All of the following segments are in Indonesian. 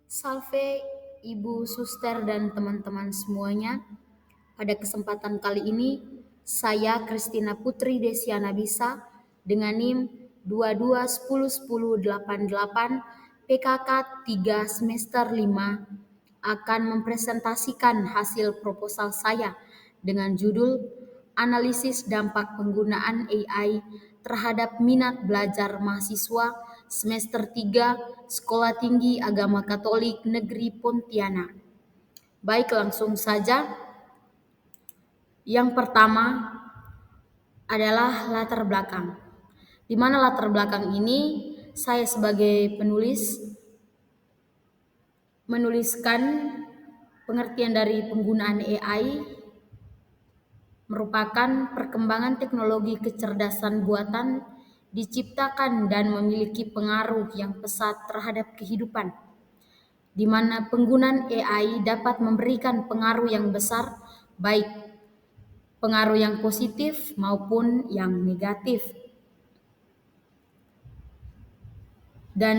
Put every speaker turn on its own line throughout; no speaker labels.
Salve Ibu Suster dan teman-teman semuanya. Pada kesempatan kali ini, saya Kristina Putri Desiana Bisa dengan NIM 22101088 PKK 3 semester 5 akan mempresentasikan hasil proposal saya dengan judul Analisis Dampak Penggunaan AI terhadap Minat Belajar Mahasiswa Semester 3 Sekolah Tinggi Agama Katolik Negeri Pontianak. Baik, langsung saja. Yang pertama adalah latar belakang. Di mana latar belakang ini saya sebagai penulis menuliskan pengertian dari penggunaan AI merupakan perkembangan teknologi kecerdasan buatan diciptakan dan memiliki pengaruh yang pesat terhadap kehidupan, di mana penggunaan AI dapat memberikan pengaruh yang besar, baik pengaruh yang positif maupun yang negatif. Dan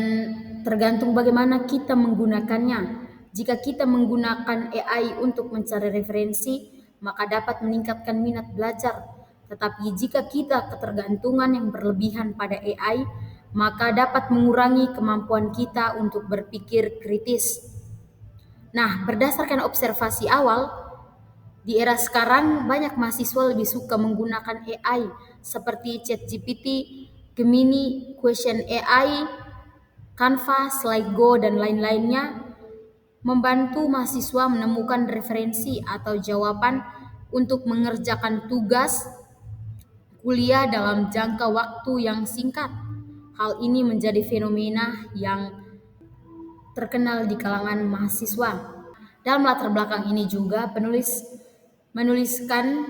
tergantung bagaimana kita menggunakannya. Jika kita menggunakan AI untuk mencari referensi, maka dapat meningkatkan minat belajar. Tetapi jika kita ketergantungan yang berlebihan pada AI, maka dapat mengurangi kemampuan kita untuk berpikir kritis. Nah, berdasarkan observasi awal, di era sekarang banyak mahasiswa lebih suka menggunakan AI seperti ChatGPT, Gemini, Question AI, Canva, SlideGo, dan lain-lainnya, membantu mahasiswa menemukan referensi atau jawaban untuk mengerjakan tugas kuliah dalam jangka waktu yang singkat. Hal ini menjadi fenomena yang terkenal di kalangan mahasiswa. Dalam latar belakang ini juga penulis menuliskan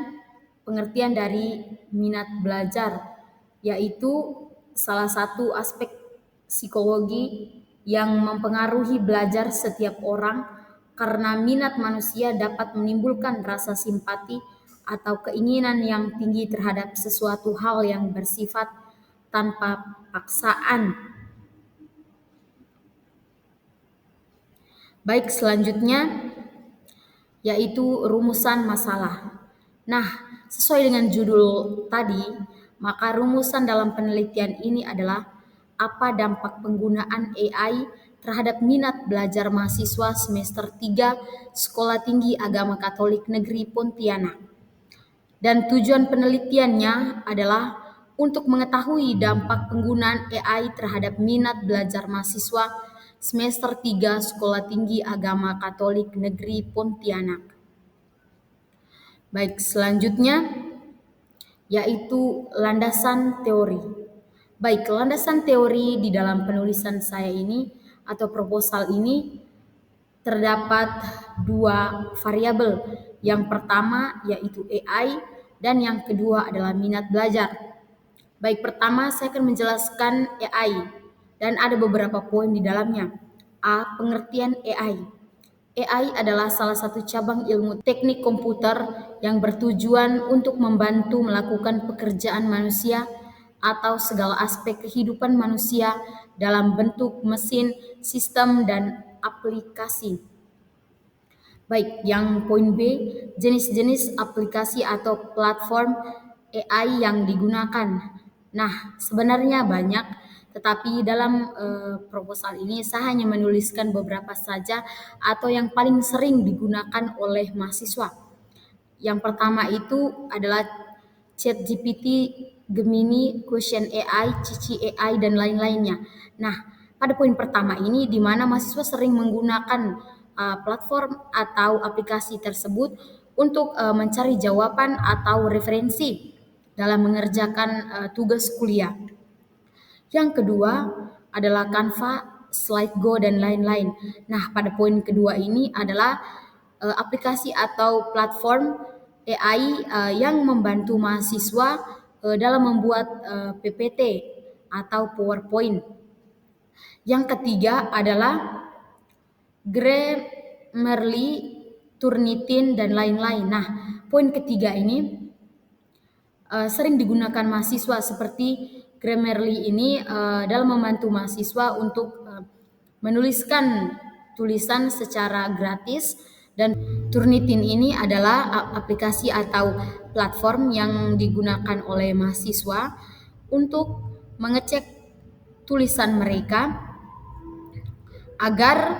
pengertian dari minat belajar, yaitu salah satu aspek psikologi yang mempengaruhi belajar setiap orang karena minat manusia dapat menimbulkan rasa simpati atau keinginan yang tinggi terhadap sesuatu hal yang bersifat tanpa paksaan. Baik, selanjutnya yaitu rumusan masalah. Nah, sesuai dengan judul tadi, maka rumusan dalam penelitian ini adalah apa dampak penggunaan AI terhadap minat belajar mahasiswa semester 3 Sekolah Tinggi Agama Katolik Negeri Pontianak. Dan tujuan penelitiannya adalah untuk mengetahui dampak penggunaan AI terhadap minat belajar mahasiswa semester 3 Sekolah Tinggi Agama Katolik Negeri Pontianak. Baik, selanjutnya yaitu landasan teori. Baik, landasan teori di dalam penulisan saya ini atau proposal ini terdapat dua variabel. Yang pertama yaitu AI dan yang kedua adalah minat belajar. Baik, pertama saya akan menjelaskan AI dan ada beberapa poin di dalamnya. A. Pengertian AI. AI adalah salah satu cabang ilmu teknik komputer yang bertujuan untuk membantu melakukan pekerjaan manusia atau segala aspek kehidupan manusia dalam bentuk mesin, sistem, dan aplikasi. Baik, yang poin B, jenis-jenis aplikasi atau platform AI yang digunakan. Nah, sebenarnya banyak, tetapi dalam proposal ini saya hanya menuliskan beberapa saja atau yang paling sering digunakan oleh mahasiswa. Yang pertama itu adalah ChatGPT, Gemini, Question AI, Cici AI, dan lain-lainnya. Nah, pada poin pertama ini di mana mahasiswa sering menggunakan platform atau aplikasi tersebut untuk mencari jawaban atau referensi dalam mengerjakan tugas kuliah. Yang kedua adalah Canva, SlideGo, dan lain-lain. Nah, pada poin kedua ini adalah aplikasi atau platform AI yang membantu mahasiswa dalam membuat PPT atau PowerPoint. Yang ketiga adalah Grammarly, Turnitin, dan lain-lain. Nah, poin ketiga ini sering digunakan mahasiswa seperti Grammarly ini dalam membantu mahasiswa untuk menuliskan tulisan secara gratis. Dan Turnitin ini adalah aplikasi atau platform yang digunakan oleh mahasiswa untuk mengecek tulisan mereka agar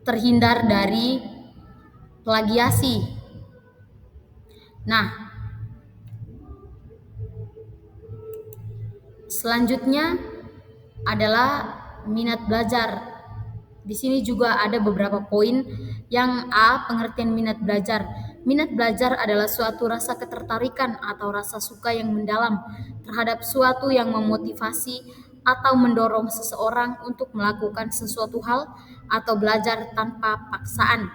terhindar dari plagiasi. Nah, selanjutnya adalah minat belajar. Di sini juga ada beberapa poin. Yang A, pengertian minat belajar. Minat belajar adalah suatu rasa ketertarikan atau rasa suka yang mendalam terhadap suatu yang memotivasi atau mendorong seseorang untuk melakukan sesuatu hal atau belajar tanpa paksaan.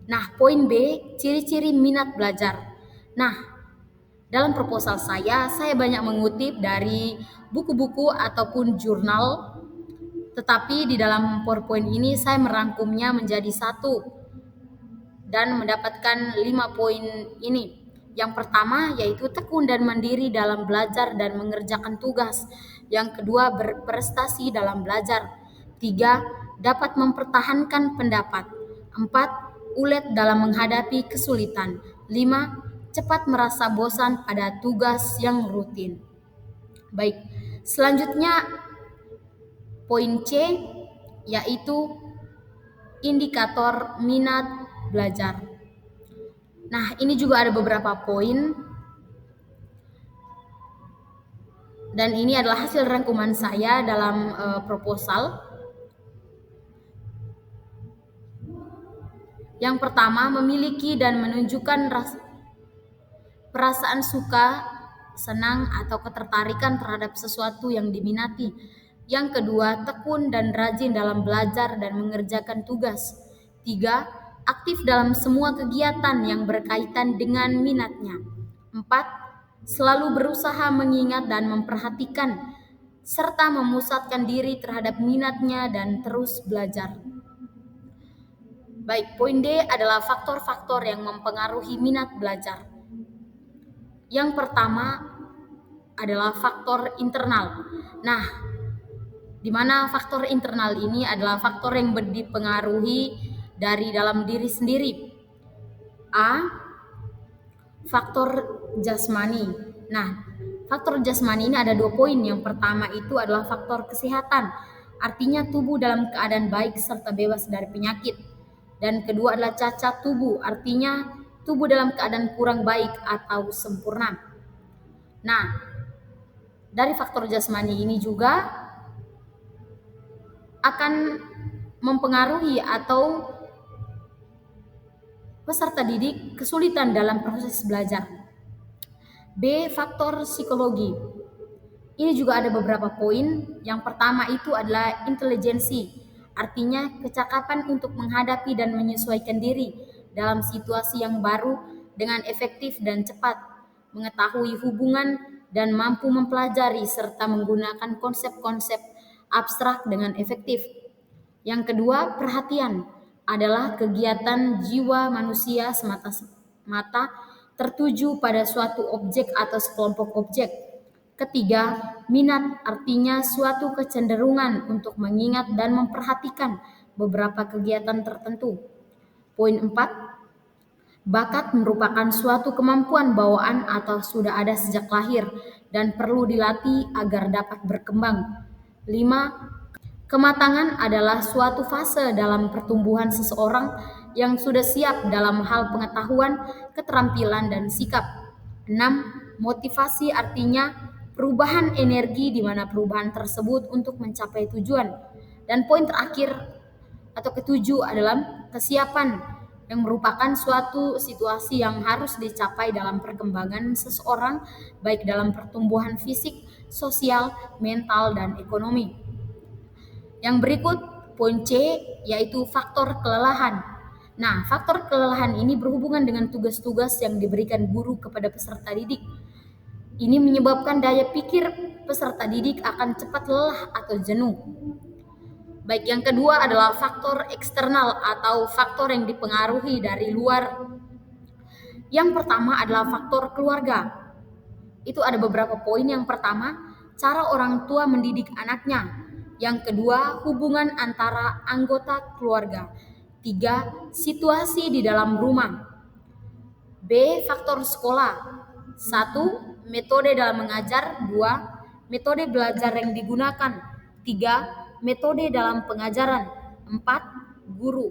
Nah, poin B, ciri-ciri minat belajar. Nah, dalam proposal saya banyak mengutip dari buku-buku ataupun jurnal, tetapi di dalam PowerPoint ini saya merangkumnya menjadi satu dan mendapatkan 5 poin ini. Yang pertama yaitu tekun dan mandiri dalam belajar dan mengerjakan tugas. Yang kedua, berprestasi dalam belajar. 3, dapat mempertahankan pendapat. 4, ulet dalam menghadapi kesulitan. 5, cepat merasa bosan pada tugas yang rutin. Baik, selanjutnya poin C yaitu indikator minat belajar. Nah, ini juga ada beberapa poin dan ini adalah hasil rangkuman saya dalam proposal. Yang pertama, memiliki dan menunjukkan perasaan suka, senang atau ketertarikan terhadap sesuatu yang diminati. Yang kedua, tekun dan rajin dalam belajar dan mengerjakan tugas. 3, aktif dalam semua kegiatan yang berkaitan dengan minatnya. 4, selalu berusaha mengingat dan memperhatikan serta memusatkan diri terhadap minatnya dan terus belajar. Baik, poin D adalah faktor-faktor yang mempengaruhi minat belajar. Yang pertama adalah faktor internal. Nah, di mana faktor internal ini adalah faktor yang dipengaruhi dari dalam diri sendiri. A, faktor jasmani. Nah, faktor jasmani ini ada 2 poin. Yang pertama itu adalah faktor kesehatan, artinya tubuh dalam keadaan baik serta bebas dari penyakit. Dan kedua adalah cacat tubuh, artinya tubuh dalam keadaan kurang baik atau sempurna. Nah, dari faktor jasmani ini juga akan mempengaruhi atau peserta didik kesulitan dalam proses belajar. B, faktor psikologi. Ini juga ada beberapa poin. Yang pertama itu adalah intelijensi, artinya kecakapan untuk menghadapi dan menyesuaikan diri dalam situasi yang baru dengan efektif dan cepat, mengetahui hubungan dan mampu mempelajari serta menggunakan konsep-konsep abstrak dengan efektif. Yang kedua, perhatian adalah kegiatan jiwa manusia semata-mata tertuju pada suatu objek atau sekelompok objek. Ketiga, minat artinya suatu kecenderungan untuk mengingat dan memperhatikan beberapa kegiatan tertentu. Poin 4, bakat merupakan suatu kemampuan bawaan atau sudah ada sejak lahir dan perlu dilatih agar dapat berkembang. 5, kematangan adalah suatu fase dalam pertumbuhan seseorang yang sudah siap dalam hal pengetahuan, keterampilan, dan sikap. 6, motivasi artinya perubahan energi di mana perubahan tersebut untuk mencapai tujuan. Dan poin terakhir atau ketujuh adalah kesiapan yang merupakan suatu situasi yang harus dicapai dalam perkembangan seseorang baik dalam pertumbuhan fisik, sosial, mental, dan ekonomi. Yang berikut poin C yaitu faktor kelelahan. Nah, faktor kelelahan ini berhubungan dengan tugas-tugas yang diberikan guru kepada peserta didik. Ini menyebabkan daya pikir peserta didik akan cepat lelah atau jenuh. Baik, yang kedua adalah faktor eksternal atau faktor yang dipengaruhi dari luar. Yang pertama adalah faktor keluarga. Itu ada beberapa poin. Yang pertama, cara orang tua mendidik anaknya. Yang kedua, hubungan antara anggota keluarga. 3. Situasi di dalam rumah. B. Faktor sekolah. 1. Metode dalam mengajar. 2. Metode belajar yang digunakan. 3. Metode dalam pengajaran. 4. Guru.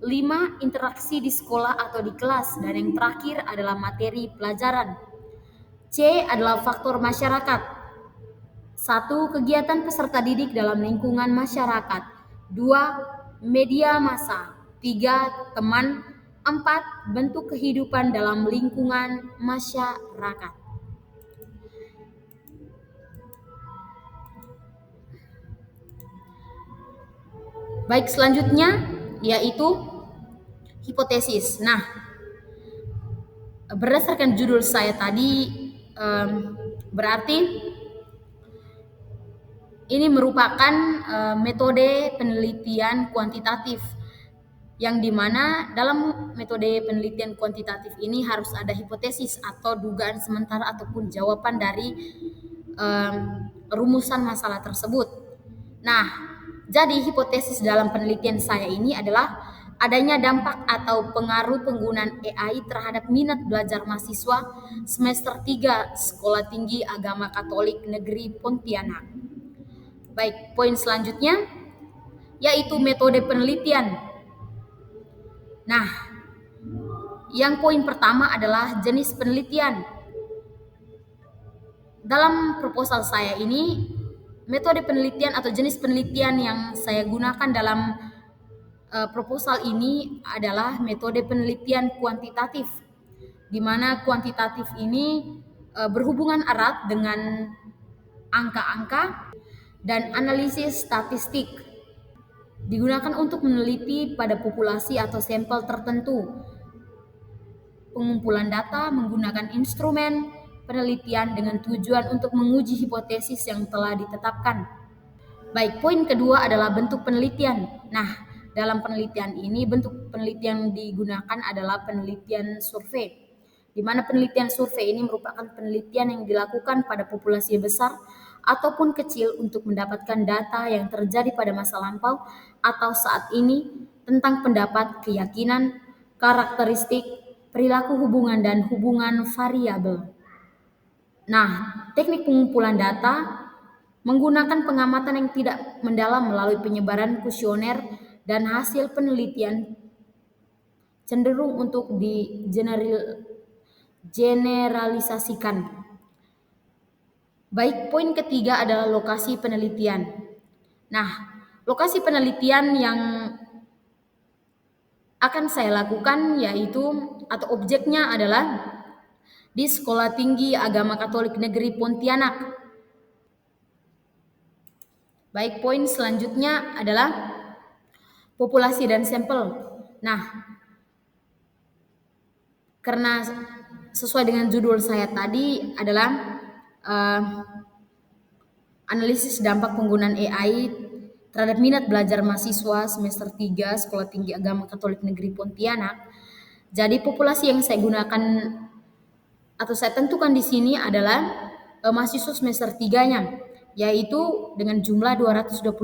5. Interaksi di sekolah atau di kelas. Dan yang terakhir adalah materi pelajaran. C adalah faktor masyarakat. 1. Kegiatan peserta didik dalam lingkungan masyarakat. 2. Media massa. 3. Teman. 4. Bentuk kehidupan dalam lingkungan masyarakat. Baik, selanjutnya yaitu hipotesis. Nah, berdasarkan judul saya tadi, berarti ini merupakan metode penelitian kuantitatif, yang dimana dalam metode penelitian kuantitatif ini harus ada hipotesis atau dugaan sementara ataupun jawaban dari rumusan masalah tersebut. Nah, jadi hipotesis dalam penelitian saya ini adalah adanya dampak atau pengaruh penggunaan AI terhadap minat belajar mahasiswa semester 3 Sekolah Tinggi Agama Katolik Negeri Pontianak. Baik, poin selanjutnya yaitu metode penelitian. Nah, yang poin pertama adalah jenis penelitian. Dalam proposal saya ini, metode penelitian atau jenis penelitian yang saya gunakan dalam proposal ini adalah metode penelitian kuantitatif, di mana kuantitatif ini berhubungan erat dengan angka-angka dan analisis statistik. Digunakan untuk meneliti pada populasi atau sampel tertentu. Pengumpulan data menggunakan instrumen penelitian dengan tujuan untuk menguji hipotesis yang telah ditetapkan. Baik, poin kedua adalah bentuk penelitian. Nah, dalam penelitian ini bentuk penelitian yang digunakan adalah penelitian survei, di mana penelitian survei ini merupakan penelitian yang dilakukan pada populasi besar ataupun kecil untuk mendapatkan data yang terjadi pada masa lampau atau saat ini tentang pendapat, keyakinan, karakteristik, perilaku hubungan, dan hubungan variabel. Nah, teknik pengumpulan data menggunakan pengamatan yang tidak mendalam melalui penyebaran kuesioner dan hasil penelitian cenderung untuk digeneralisasikan. Baik, poin ketiga adalah lokasi penelitian. Nah, lokasi penelitian yang akan saya lakukan yaitu atau objeknya adalah di Sekolah Tinggi Agama Katolik Negeri Pontianak. Baik, poin selanjutnya adalah populasi dan sampel. Nah, karena sesuai dengan judul saya tadi adalah analisis dampak penggunaan AI terhadap minat belajar mahasiswa semester 3 Sekolah Tinggi Agama Katolik Negeri Pontianak. Jadi populasi yang saya gunakan atau saya tentukan di sini adalah mahasiswa semester 3-nya, yaitu dengan jumlah 225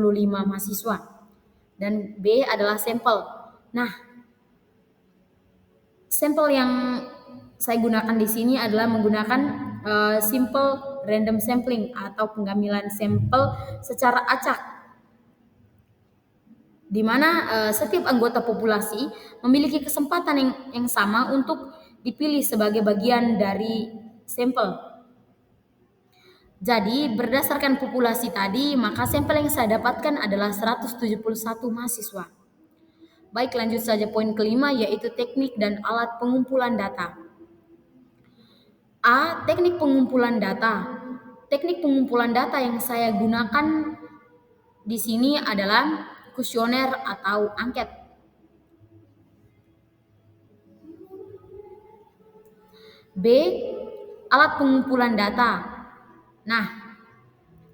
mahasiswa. Dan B adalah sampel. Nah, sampel yang saya gunakan di sini adalah menggunakan simple random sampling atau pengambilan sampel secara acak, di mana setiap anggota populasi memiliki kesempatan yang sama untuk dipilih sebagai bagian dari sampel. Jadi berdasarkan populasi tadi, maka sampel yang saya dapatkan adalah 171 mahasiswa. Baik, lanjut saja poin kelima yaitu teknik dan alat pengumpulan data. A. Teknik pengumpulan data. Teknik pengumpulan data yang saya gunakan di sini adalah kuesioner atau angket. B. Alat pengumpulan data. Nah,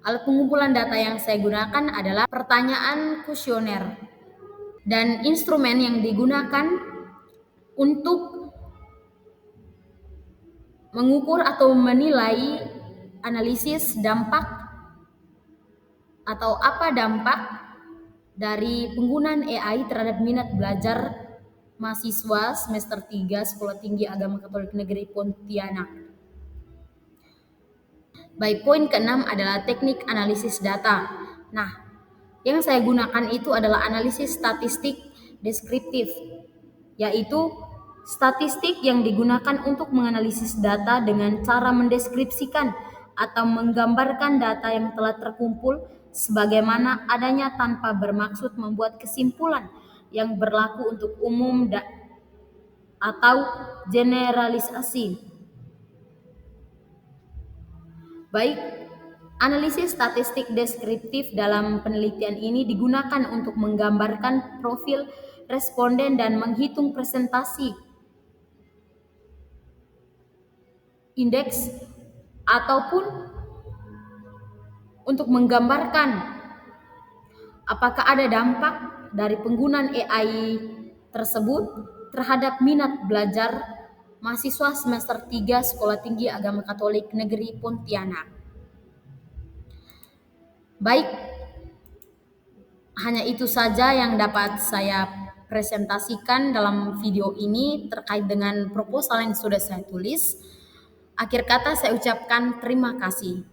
alat pengumpulan data yang saya gunakan adalah pertanyaan kuesioner. Dan instrumen yang digunakan untuk mengukur atau menilai analisis dampak atau apa dampak dari penggunaan AI terhadap minat belajar mahasiswa semester 3 Sekolah Tinggi Agama Katolik Negeri Pontianak. Baik, poin ke-6 adalah teknik analisis data. Nah, yang saya gunakan itu adalah analisis statistik deskriptif, yaitu statistik yang digunakan untuk menganalisis data dengan cara mendeskripsikan atau menggambarkan data yang telah terkumpul sebagaimana adanya tanpa bermaksud membuat kesimpulan yang berlaku untuk umum atau generalisasi. Baik, analisis statistik deskriptif dalam penelitian ini digunakan untuk menggambarkan profil responden dan menghitung presentasi indeks ataupun untuk menggambarkan apakah ada dampak dari penggunaan AI tersebut terhadap minat belajar mahasiswa semester 3 Sekolah Tinggi Agama Katolik Negeri Pontianak. Baik, hanya itu saja yang dapat saya presentasikan dalam video ini terkait dengan proposal yang sudah saya tulis. Akhir kata saya ucapkan terima kasih.